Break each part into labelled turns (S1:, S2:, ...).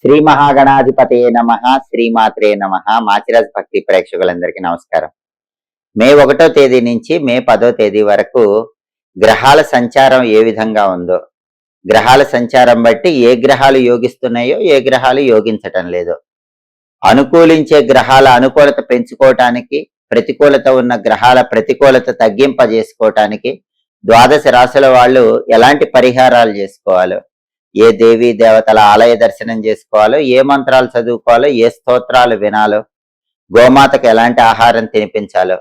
S1: శ్రీ మహాగణాధిపతయే నమః, శ్రీమాత్రే నమః. మాచిరాజ్ భక్తి ప్రేక్షకులందరికీ నమస్కారం. మే 1వ తేదీ నుంచి మే 10వ తేదీ వరకు గ్రహాల సంచారం ఏ విధంగా ఉందో, గ్రహాల సంచారం బట్టి ఏ గ్రహాలు యోగిస్తున్నాయో ఏ గ్రహాలు యోగించటం లేదో, అనుకూలించే గ్రహాల అనుకూలత పెంచుకోవటానికి, ప్రతికూలత ఉన్న గ్రహాల ప్రతికూలత తగ్గింపజేసుకోవటానికి ద్వాదశ రాశుల వాళ్ళు ఎలాంటి పరిహారాలు చేసుకోవాలో, ఏ దేవీ దేవతల ఆలయ దర్శనం చేసుకోవాలో, ఏ మంత్రాలు చదువుకోవాలో, ఏ స్తోత్రాలు వినాలో, గోమాతకు ఎలాంటి ఆహారం తినిపించాలో,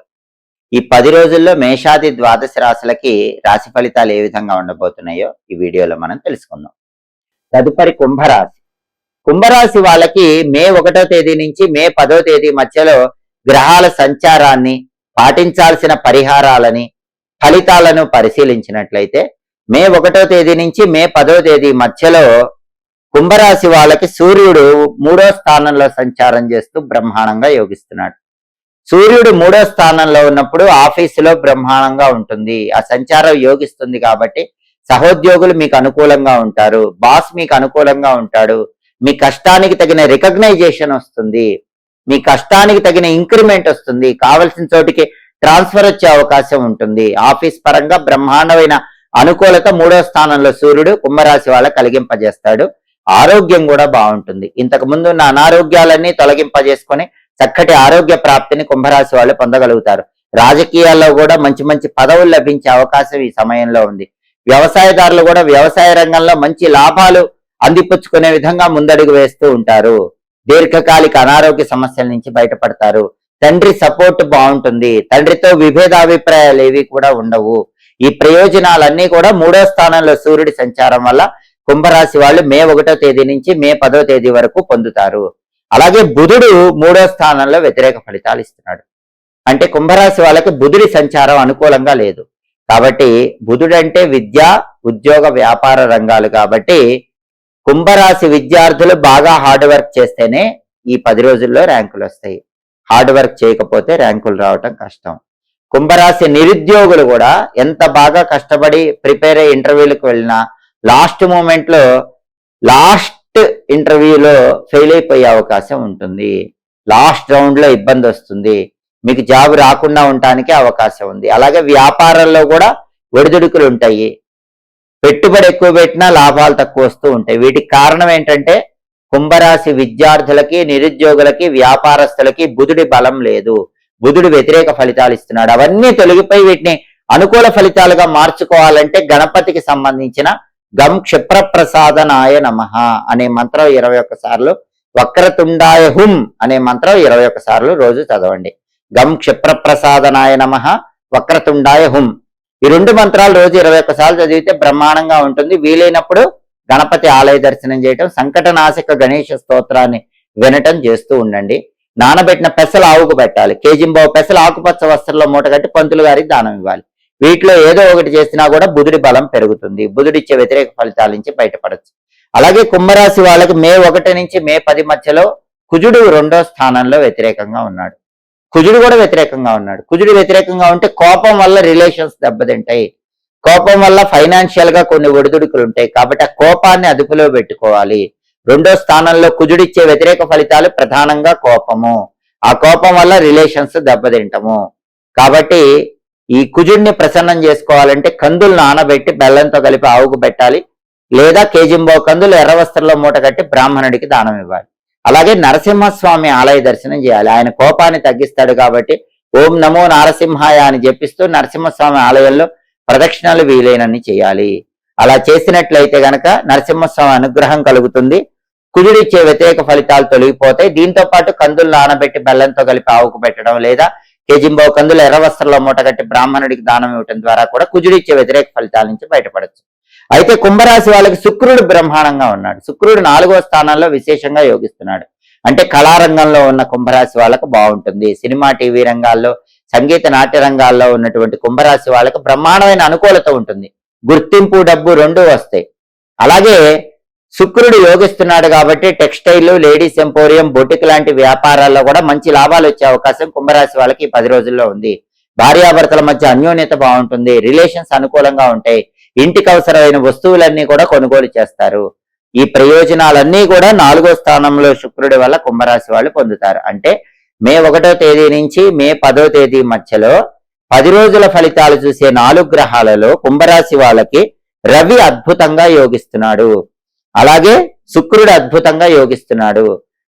S1: ఈ 10 రోజుల్లో మేషాది ద్వాదశ రాశులకి రాశి ఫలితాలు ఏ విధంగా ఉండబోతున్నాయో ఈ వీడియోలో మనం తెలుసుకుందాం. తదుపరి కుంభరాశి. కుంభరాశి వాళ్ళకి మే 1వ తేదీ నుంచి మే 10వ తేదీ మధ్యలో గ్రహాల సంచారాన్ని, పాటించాల్సిన పరిహారాలని, ఫలితాలను పరిశీలించినట్లయితే మే 1వ తేదీ నుంచి మే 10వ తేదీ మధ్యలో కుంభరాశి వాళ్ళకి సూర్యుడు 3వ స్థానంలో సంచారం చేస్తూ బ్రహ్మాండంగా యోగిస్తున్నాడు. సూర్యుడు 3వ స్థానంలో ఉన్నప్పుడు ఆఫీసులో బ్రహ్మాండంగా ఉంటుంది. ఆ సంచారం యోగిస్తుంది కాబట్టి సహోద్యోగులు మీకు అనుకూలంగా ఉంటారు, బాస్ మీకు అనుకూలంగా ఉంటాడు, మీ కష్టానికి తగిన రికగ్నైజేషన్ వస్తుంది, మీ కష్టానికి తగిన ఇంక్రిమెంట్ వస్తుంది, కావలసిన చోటికి ట్రాన్స్ఫర్ వచ్చే అవకాశం ఉంటుంది. ఆఫీస్ పరంగా బ్రహ్మాండమైన అనుకూలత 3వ స్థానంలో సూర్యుడు కుంభరాశి వాళ్ళ కలిగింపజేస్తాడు. ఆరోగ్యం కూడా బాగుంటుంది. ఇంతకు ముందు ఉన్న అనారోగ్యాలన్నీ తొలగింపజేసుకొని చక్కటి ఆరోగ్య ప్రాప్తిని కుంభరాశి వాళ్ళు పొందగలుగుతారు. రాజకీయాల్లో కూడా మంచి మంచి పదవులు లభించే అవకాశం ఈ సమయంలో ఉంది. వ్యవసాయదారులు కూడా వ్యవసాయ రంగంలో మంచి లాభాలు అందిపుచ్చుకునే విధంగా ముందడుగు వేస్తూ ఉంటారు. దీర్ఘకాలిక అనారోగ్య సమస్యల నుంచి బయటపడతారు. తండ్రి సపోర్ట్ బాగుంటుంది. తండ్రితో విభేదాభిప్రాయాలు ఏవి కూడా ఉండవు. ఈ ప్రయోజనాలన్నీ కూడా 3వ స్థానంలో సూర్యుడి సంచారం వల్ల కుంభరాశి వాళ్ళు మే 1వ తేదీ నుంచి మే 10వ తేదీ వరకు పొందుతారు. అలాగే బుధుడు 3వ స్థానంలో వ్యతిరేక ఫలితాలు ఇస్తున్నాడు. అంటే కుంభరాశి వాళ్ళకి బుధుడి సంచారం అనుకూలంగా లేదు. కాబట్టి బుధుడు అంటే విద్య, ఉద్యోగ, వ్యాపార రంగాలు కాబట్టి కుంభరాశి విద్యార్థులు బాగా హార్డ్ వర్క్ చేస్తేనే ఈ 10 రోజుల్లో ర్యాంకులు వస్తాయి. హార్డ్ వర్క్ చేయకపోతే ర్యాంకులు రావటం కష్టం. కుంభరాశి నిరుద్యోగులు కూడా ఎంత బాగా కష్టపడి ప్రిపేర్ అయ్యి ఇంటర్వ్యూలకు వెళ్ళినా లాస్ట్ మూమెంట్ లో లాస్ట్ ఇంటర్వ్యూలో ఫెయిల్ అయిపోయే అవకాశం ఉంటుంది. లాస్ట్ రౌండ్ లో ఇబ్బంది వస్తుంది. మీకు జాబ్ రాకుండా ఉండటానికి అవకాశం ఉంది. అలాగే వ్యాపారంలో కూడా ఒడిదుడుకులు ఉంటాయి. పెట్టుబడి ఎక్కువ పెట్టినా లాభాలు తక్కువ వస్తూ ఉంటాయి. వీటికి కారణం ఏంటంటే కుంభరాశి విద్యార్థులకి, నిరుద్యోగులకి, వ్యాపారస్తులకి బుధుడి బలం లేదు. బుధుడు వ్యతిరేక ఫలితాలు ఇస్తున్నాడు. అవన్నీ తొలగిపోయి వీటిని అనుకూల ఫలితాలుగా మార్చుకోవాలంటే గణపతికి సంబంధించిన గం క్షిప్రప్రసాదనాయ నమః అనే మంత్రం 21 సార్లు, వక్రతుండాయ హుం అనే మంత్రం 21 సార్లు రోజు చదవండి. గం క్షిప్రప్రసాదనాయ నమః, వక్రతుండాయ హుం ఈ 2 మంత్రాలు రోజు 21 సార్లు చదివితే బ్రహ్మాండంగా ఉంటుంది. వీలైనప్పుడు గణపతి ఆలయ దర్శనం చేయటం, సంకటనాశక గణేష స్తోత్రాన్ని వినటం చేస్తూ ఉండండి. నానబెట్టిన పెసలు ఆవుకు పెట్టాలి. కేజింబావు పెసలు ఆకుపచ్చ వస్త్రంలో మూట కట్టి పంతులు గారికి దానం ఇవ్వాలి. వీటిలో ఏదో ఒకటి చేసినా కూడా బుధుడి బలం పెరుగుతుంది. బుధుడిచ్చే వ్యతిరేక ఫలితాల నుంచి బయటపడచ్చు. అలాగే కుంభరాశి వాళ్ళకి మే 1 నుంచి మే 10 మధ్యలో కుజుడు 2వ స్థానంలో వ్యతిరేకంగా ఉన్నాడు. కుజుడు కూడా వ్యతిరేకంగా ఉన్నాడు. కుజుడు వ్యతిరేకంగా ఉంటే కోపం వల్ల రిలేషన్స్ దెబ్బతింటాయి. కోపం వల్ల ఫైనాన్షియల్ గా కొన్ని ఒడిదుడుకులు ఉంటాయి. కాబట్టి ఆ కోపాన్ని అదుపులో పెట్టుకోవాలి. 2వ స్థానంలో కుజుడిచ్చే వ్యతిరేక ఫలితాలు ప్రధానంగా కోపము. ఆ కోపం వల్ల రిలేషన్స్ దెబ్బతింటము. కాబట్టి ఈ కుజుడిని ప్రసన్నం చేసుకోవాలంటే కందులు నానబెట్టి బెల్లంతో కలిపి ఆవుకు పెట్టాలి. లేదా కేజింబావు కందులు ఎర్ర వస్త్రంలో మూట కట్టి బ్రాహ్మణుడికి దానం ఇవ్వాలి. అలాగే నరసింహస్వామి ఆలయ దర్శనం చేయాలి. ఆయన కోపాన్ని తగ్గిస్తాడు కాబట్టి ఓం నమో నారసింహాయ అని జపిస్తూ నరసింహస్వామి ఆలయంలో ప్రదక్షిణలు వీలైనన్ని చేయాలి. అలా చేసినట్లయితే గనక నరసింహస్వామి అనుగ్రహం కలుగుతుంది. కుజుడిచ్చే వ్యతిరేక ఫలితాలు తొలగిపోతాయి. దీంతో పాటు కందులు నానబెట్టి బెల్లంతో కలిపి ఆవుకు పెట్టడం, లేదా కేజింబావు కందులు ఎర్ర వస్త్రంలో మూట కట్టి బ్రాహ్మణుడికి దానం ఇవ్వటం ద్వారా కూడా కుజుడిచ్చే వ్యతిరేక ఫలితాల నుంచి బయటపడచ్చు. అయితే కుంభరాశి వాళ్ళకి శుక్రుడు బ్రహ్మాండంగా ఉన్నాడు. శుక్రుడు 4వ స్థానంలో విశేషంగా యోగిస్తున్నాడు. అంటే కళారంగంలో ఉన్న కుంభరాశి వాళ్ళకు బాగుంటుంది. సినిమా, టీవీ రంగాల్లో, సంగీత, నాట్య రంగాల్లో ఉన్నటువంటి కుంభరాశి వాళ్ళకు బ్రహ్మాండమైన అనుకూలత ఉంటుంది. గుర్తింపు, డబ్బు 2 వస్తాయి. అలాగే శుక్రుడు యోగిస్తున్నాడు కాబట్టి టెక్స్టైల్, లేడీస్ ఎంపోరియం, బొటిక్ లాంటి వ్యాపారాల్లో కూడా మంచి లాభాలు వచ్చే అవకాశం కుంభరాశి వాళ్ళకి 10 రోజుల్లో ఉంది. భార్యాభర్తల మధ్య అన్యోన్యత బాగుంటుంది. రిలేషన్స్ అనుకూలంగా ఉంటాయి. ఇంటికి అవసరమైన వస్తువులన్నీ కూడా కొనుగోలు చేస్తారు. ఈ ప్రయోజనాలన్నీ కూడా 4వ స్థానంలో శుక్రుడి వల్ల కుంభరాశి వాళ్ళు పొందుతారు. అంటే మే 1వ తేదీ నుంచి మే 10వ తేదీ మధ్యలో 10 రోజుల ఫలితాలు చూసే 4 గ్రహాలలో కుంభరాశి వాళ్ళకి రవి అద్భుతంగా యోగిస్తున్నాడు, అలాగే శుక్రుడు అద్భుతంగా యోగిస్తున్నాడు.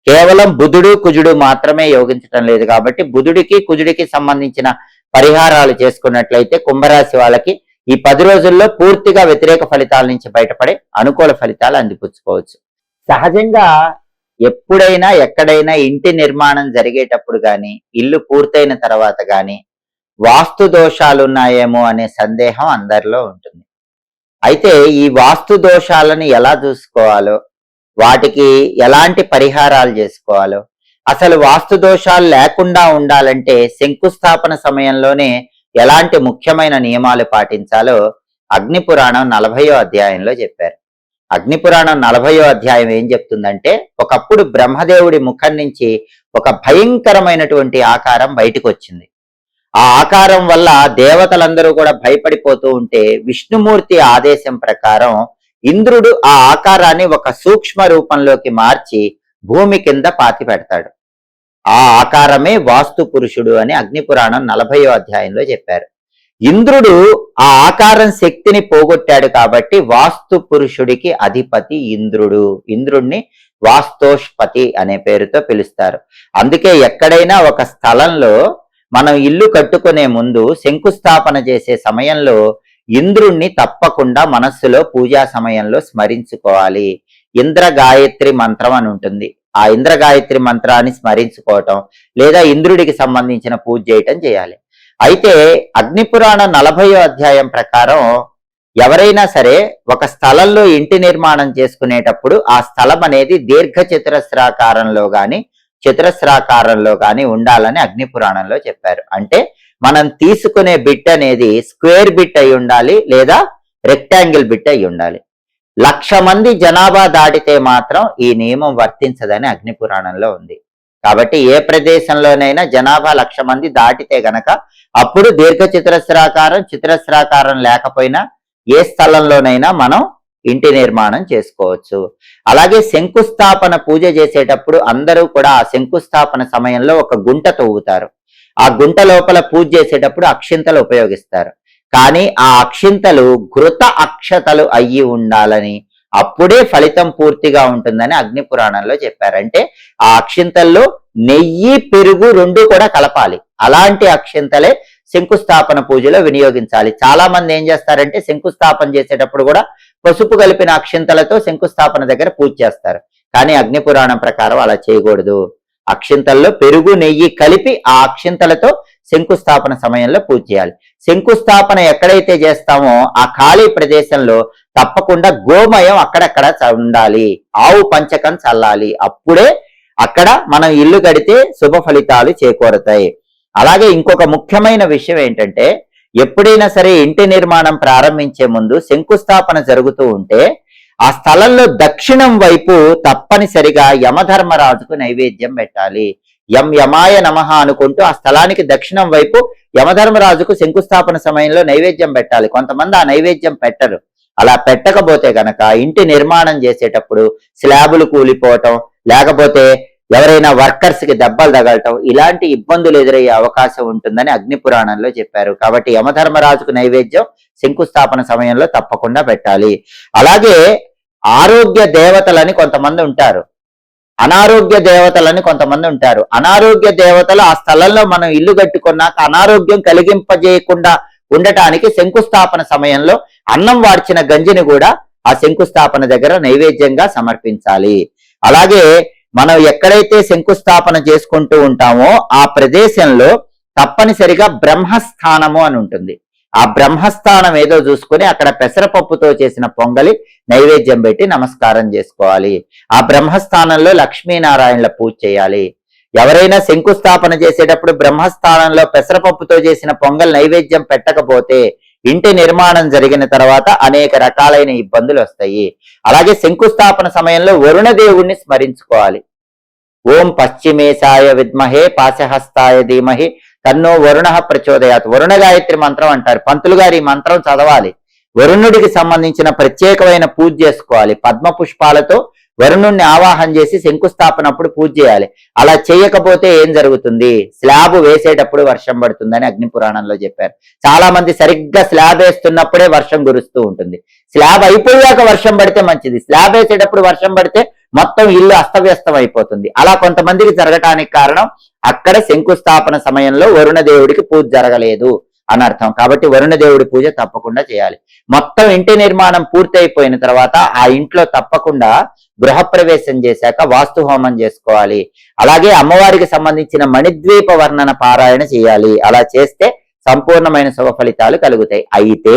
S1: కేవలం బుధుడు కుజుడు మాత్రమే యోగించటం లేదు. కాబట్టి బుధుడికి కుజుడికి సంబంధించిన పరిహారాలు చేసుకున్నట్లయితే కుంభరాశి వాళ్ళకి ఈ 10 రోజుల్లో పూర్తిగా వ్యతిరేక ఫలితాల నుంచి బయటపడి అనుకూల ఫలితాలు అందిపుచ్చుకోవచ్చు. సహజంగా ఎప్పుడైనా ఎక్కడైనా ఇంటి నిర్మాణం జరిగేటప్పుడు కానీ ఇల్లు పూర్తయిన తర్వాత కానీ వాస్తు దోషాలున్నాయేమో అనే సందేహం అందరిలో ఉంటుంది. అయితే ఈ వాస్తు దోషాలను ఎలా చూసుకోవాలో, వాటికి ఎలాంటి పరిహారాలు చేసుకోవాలో, అసలు వాస్తు దోషాలు లేకుండా ఉండాలంటే శంకుస్థాపన సమయంలోనే ఎలాంటి ముఖ్యమైన నియమాలు పాటించాలో అగ్నిపురాణం 40వ అధ్యాయంలో చెప్పారు. అగ్నిపురాణం 40వ అధ్యాయం ఏం చెప్తుందంటే, ఒకప్పుడు బ్రహ్మదేవుడి ముఖం నుంచి ఒక భయంకరమైనటువంటి ఆకారం బయటకు వచ్చింది. ఆ ఆకారం వల్ల దేవతలందరూ కూడా భయపడిపోతూ ఉంటే విష్ణుమూర్తి ఆదేశం ప్రకారం ఇంద్రుడు ఆ ఆకారాన్ని ఒక సూక్ష్మ రూపంలోకి మార్చి భూమి కింద పాతి పెడతాడు. ఆ ఆకారమే వాస్తు పురుషుడు అని అగ్నిపురాణం 40వ అధ్యాయంలో చెప్పారు. ఇంద్రుడు ఆ ఆకారం శక్తిని పోగొట్టాడు కాబట్టి వాస్తు పురుషుడికి అధిపతి ఇంద్రుడు. ఇంద్రుణ్ణి వాస్తోష్పతి అనే పేరుతో పిలుస్తారు. అందుకే ఎక్కడైనా ఒక స్థలంలో మనం ఇల్లు కట్టుకునే ముందు శంకుస్థాపన చేసే సమయంలో ఇంద్రుణ్ణి తప్పకుండా మనస్సులో పూజా సమయంలో స్మరించుకోవాలి. ఇంద్ర గాయత్రి మంత్రం అని ఉంటుంది. ఆ ఇంద్ర గాయత్రి మంత్రాన్ని స్మరించుకోవటం లేదా ఇంద్రుడికి సంబంధించిన పూజ చేయటం చేయాలి. అయితే అగ్నిపురాణం 40వ అధ్యాయం ప్రకారం ఎవరైనా సరే ఒక స్థలంలో ఇంటి నిర్మాణం చేసుకునేటప్పుడు ఆ స్థలం అనేది దీర్ఘ చతురస్రాకారంలో గాని చతురస్రాకారంలో కానీ ఉండాలని అగ్నిపురాణంలో చెప్పారు. అంటే మనం తీసుకునే బిట్ అనేది స్క్వేర్ బిట్ అయి ఉండాలి లేదా రెక్టాంగిల్ బిట్ అయి ఉండాలి. 1,00,000 మంది జనాభా దాటితే మాత్రం ఈ నియమం వర్తించదని అగ్నిపురాణంలో ఉంది. కాబట్టి ఏ ప్రదేశంలోనైనా జనాభా 1,00,000 మంది దాటితే గనక అప్పుడు దీర్ఘ చతురస్రాకారం లేకపోయినా ఏ స్థలంలోనైనా మనం ఇంటి నిర్మాణం చేసుకోవచ్చు. అలాగే శంకుస్థాపన పూజ చేసేటప్పుడు అందరూ కూడా ఆ శంకుస్థాపన సమయంలో ఒక గుంట తవ్వుతారు. ఆ గుంట లోపల పూజ చేసేటప్పుడు అక్షింతలు ఉపయోగిస్తారు. కానీ ఆ అక్షింతలు ఘృత అక్షతలు అయ్యి ఉండాలని, అప్పుడే ఫలితం పూర్తిగా ఉంటుందని అగ్నిపురాణంలో చెప్పారు. అంటే ఆ అక్షింతల్లో నెయ్యి పెరుగు 2 కూడా కలపాలి. అలాంటి అక్షింతలే శంకుస్థాపన పూజలో వినియోగించాలి. చాలా మంది ఏం చేస్తారంటే శంకుస్థాపన చేసేటప్పుడు కూడా పసుపు కలిపిన అక్షింతలతో శంకుస్థాపన దగ్గర పూజ చేస్తారు. కానీ అగ్నిపురాణం ప్రకారం అలా చేయకూడదు. అక్షింతల్లో పెరుగు నెయ్యి కలిపి ఆ అక్షింతలతో శంకుస్థాపన సమయంలో పూజ చేయాలి. శంకుస్థాపన ఎక్కడైతే చేస్తామో ఆ ఖాళీ ప్రదేశంలో తప్పకుండా గోమయం అక్కడక్కడ ఉండాలి, ఆవు పంచకం చల్లాలి. అప్పుడే అక్కడ మనం ఇల్లు కడితే శుభ ఫలితాలు చేకూరతాయి. అలాగే ఇంకొక ముఖ్యమైన విషయం ఏంటంటే, ఎప్పుడైనా సరే ఇంటి నిర్మాణం ప్రారంభించే ముందు శంకుస్థాపన జరుగుతూ ఉంటే ఆ స్థలంలో దక్షిణం వైపు తప్పనిసరిగా యమధర్మరాజుకు నైవేద్యం పెట్టాలి. యమాయ నమః అనుకుంటూ ఆ స్థలానికి దక్షిణం వైపు యమధర్మరాజుకు శంకుస్థాపన సమయంలో నైవేద్యం పెట్టాలి. కొంతమంది ఆ నైవేద్యం పెట్టరు. అలా పెట్టకపోతే గనక ఇంటి నిర్మాణం చేసేటప్పుడు స్లాబులు కూలిపోవటం, లేకపోతే ఎవరైనా వర్కర్స్ కి దెబ్బలు తగలటం, ఇలాంటి ఇబ్బందులు ఎదురయ్యే అవకాశం ఉంటుందని అగ్నిపురాణంలో చెప్పారు. కాబట్టి యమధర్మరాజుకు నైవేద్యం శంకుస్థాపన సమయంలో తప్పకుండా పెట్టాలి. అలాగే ఆరోగ్య దేవతలని కొంతమంది ఉంటారు, అనారోగ్య దేవతలని కొంతమంది ఉంటారు. అనారోగ్య దేవతలు ఆ స్థలంలో మనం ఇల్లు కట్టుకున్నాక అనారోగ్యం కలిగింపజేయకుండా ఉండటానికి శంకుస్థాపన సమయంలో అన్నం వార్చిన గంజిని కూడా ఆ శంకుస్థాపన దగ్గర నైవేద్యంగా సమర్పించాలి. అలాగే మనం ఎక్కడైతే శంకుస్థాపన చేసుకుంటూ ఉంటామో ఆ ప్రదేశంలో తప్పనిసరిగా బ్రహ్మస్థానము అని ఉంటుంది. ఆ బ్రహ్మస్థానం ఏదో చూసుకుని అక్కడ పెసరపప్పుతో చేసిన పొంగలి నైవేద్యం పెట్టి నమస్కారం చేసుకోవాలి. ఆ బ్రహ్మస్థానంలో లక్ష్మీనారాయణల పూజ చేయాలి. ఎవరైనా శంకుస్థాపన చేసేటప్పుడు బ్రహ్మస్థానంలో పెసరపప్పుతో చేసిన పొంగల్ నైవేద్యం పెట్టకపోతే ఇంటి నిర్మాణం జరిగిన తర్వాత అనేక రకాలైన ఇబ్బందులు వస్తాయి. అలాగే శంకుస్థాపన సమయంలో వరుణదేవుణ్ణి స్మరించుకోవాలి. ఓం పశ్చిమేశాయ విద్మహే పాశహస్తాయ ధీమహి తన్నో వరుణ ప్రచోదయాత్. వరుణ గాయత్రి మంత్రం అంటారు. పంతులు గారు ఈ మంత్రం చదవాలి. వరుణుడికి సంబంధించిన ప్రత్యేకమైన పూజ చేసుకోవాలి. పద్మ పుష్పాలతో వరుణుణ్ణి ఆవాహన చేసి శంకుస్థాపనప్పుడు పూజ చేయాలి. అలా చేయకపోతే ఏం జరుగుతుంది? స్లాబ్ వేసేటప్పుడు వర్షం పడుతుందని అగ్ని పురాణంలో చెప్పారు. చాలా మంది సరిగ్గా స్లాబ్ వేస్తున్నప్పుడే వర్షం కురుస్తూ ఉంటుంది. స్లాబ్ అయిపోయాక వర్షం పడితే మంచిది. స్లాబ్ వేసేటప్పుడు వర్షం పడితే మొత్తం ఇల్లు అస్తవ్యస్తం అయిపోతుంది. అలా కొంతమందికి జరగటానికి కారణం అక్కడ శంకుస్థాపన సమయంలో వరుణ దేవుడికి పూజ జరగలేదు అని అర్థం. కాబట్టి వరుణ దేవుడి పూజ తప్పకుండా చేయాలి. మొత్తం ఇంటి నిర్మాణం పూర్తి అయిపోయిన తర్వాత ఆ ఇంట్లో తప్పకుండా గృహప్రవేశం చేశాక వాస్తు హోమం చేసుకోవాలి. అలాగే అమ్మవారికి సంబంధించిన మణిద్వీప వర్ణన పారాయణ చేయాలి. అలా చేస్తే సంపూర్ణమైన శుభ ఫలితాలు కలుగుతాయి. అయితే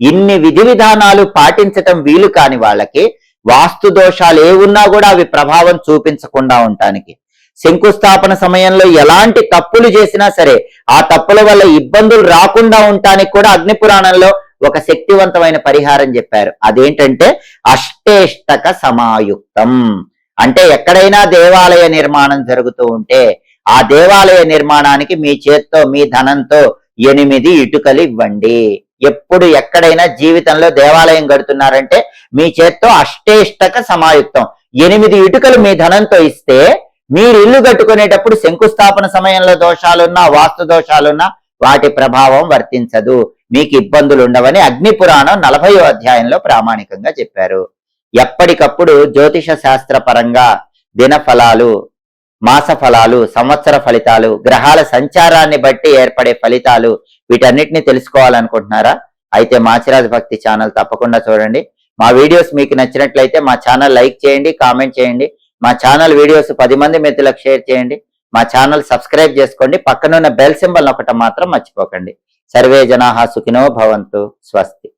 S1: ఇన్ని విధి విధానాలు పాటించటం వీలు కాని వాళ్ళకి వాస్తు దోషాలు ఏవున్నా కూడా అవి ప్రభావం చూపించకుండా ఉండటానికి, శంకుస్థాపన సమయంలో ఎలాంటి తప్పులు చేసినా సరే ఆ తప్పుల వల్ల ఇబ్బందులు రాకుండా ఉండటానికి కూడా అగ్ని పురాణంలో ఒక శక్తివంతమైన పరిహారం చెప్పారు. అదేంటంటే అష్టేష్టక సమాయుక్తం. అంటే ఎక్కడైనా దేవాలయ నిర్మాణం జరుగుతూ ఉంటే ఆ దేవాలయ నిర్మాణానికి మీ చేత్తో మీ ధనంతో 8 ఇటుకలు ఇవ్వండి. ఎప్పుడు ఎక్కడైనా జీవితంలో దేవాలయం కడుతున్నారంటే మీ చేత్తో అష్టేష్టక సమాయుక్తం 8 ఇటుకలు మీ ధనంతో ఇస్తే మీరు ఇల్లు కట్టుకునేటప్పుడు శంకుస్థాపన సమయంలో దోషాలున్నా వాస్తు దోషాలున్నా వాటి ప్రభావం వర్తించదు, మీకు ఇబ్బందులు ఉండవని అగ్ని పురాణం 40వ అధ్యాయంలో ప్రామాణికంగా చెప్పారు. ఎప్పటికప్పుడు జ్యోతిష శాస్త్ర పరంగా దిన ఫలాలు, మాస ఫలాలు, సంవత్సర ఫలితాలు, గ్రహాల సంచారాన్ని బట్టి ఏర్పడే ఫలితాలు వీటన్నిటిని తెలుసుకోవాలనుకుంటున్నారా? అయితే మాచిరాజు భక్తి ఛానల్ తప్పకుండా చూడండి. మా వీడియోస్ మీకు నచ్చినట్లయితే మా ఛానల్ లైక్ చేయండి, కామెంట్ చేయండి. మా ఛానల్ వీడియోస్ 10 మంది మిత్రులకు షేర్ చేయండి. మా ఛానల్ సబ్స్క్రైబ్ చేసుకోండి. పక్కనున్న బెల్ సింబల్ నొక్కటం మాత్రం మర్చిపోకండి. సర్వే జనాః సుఖినో భవంతు. స్వస్తి.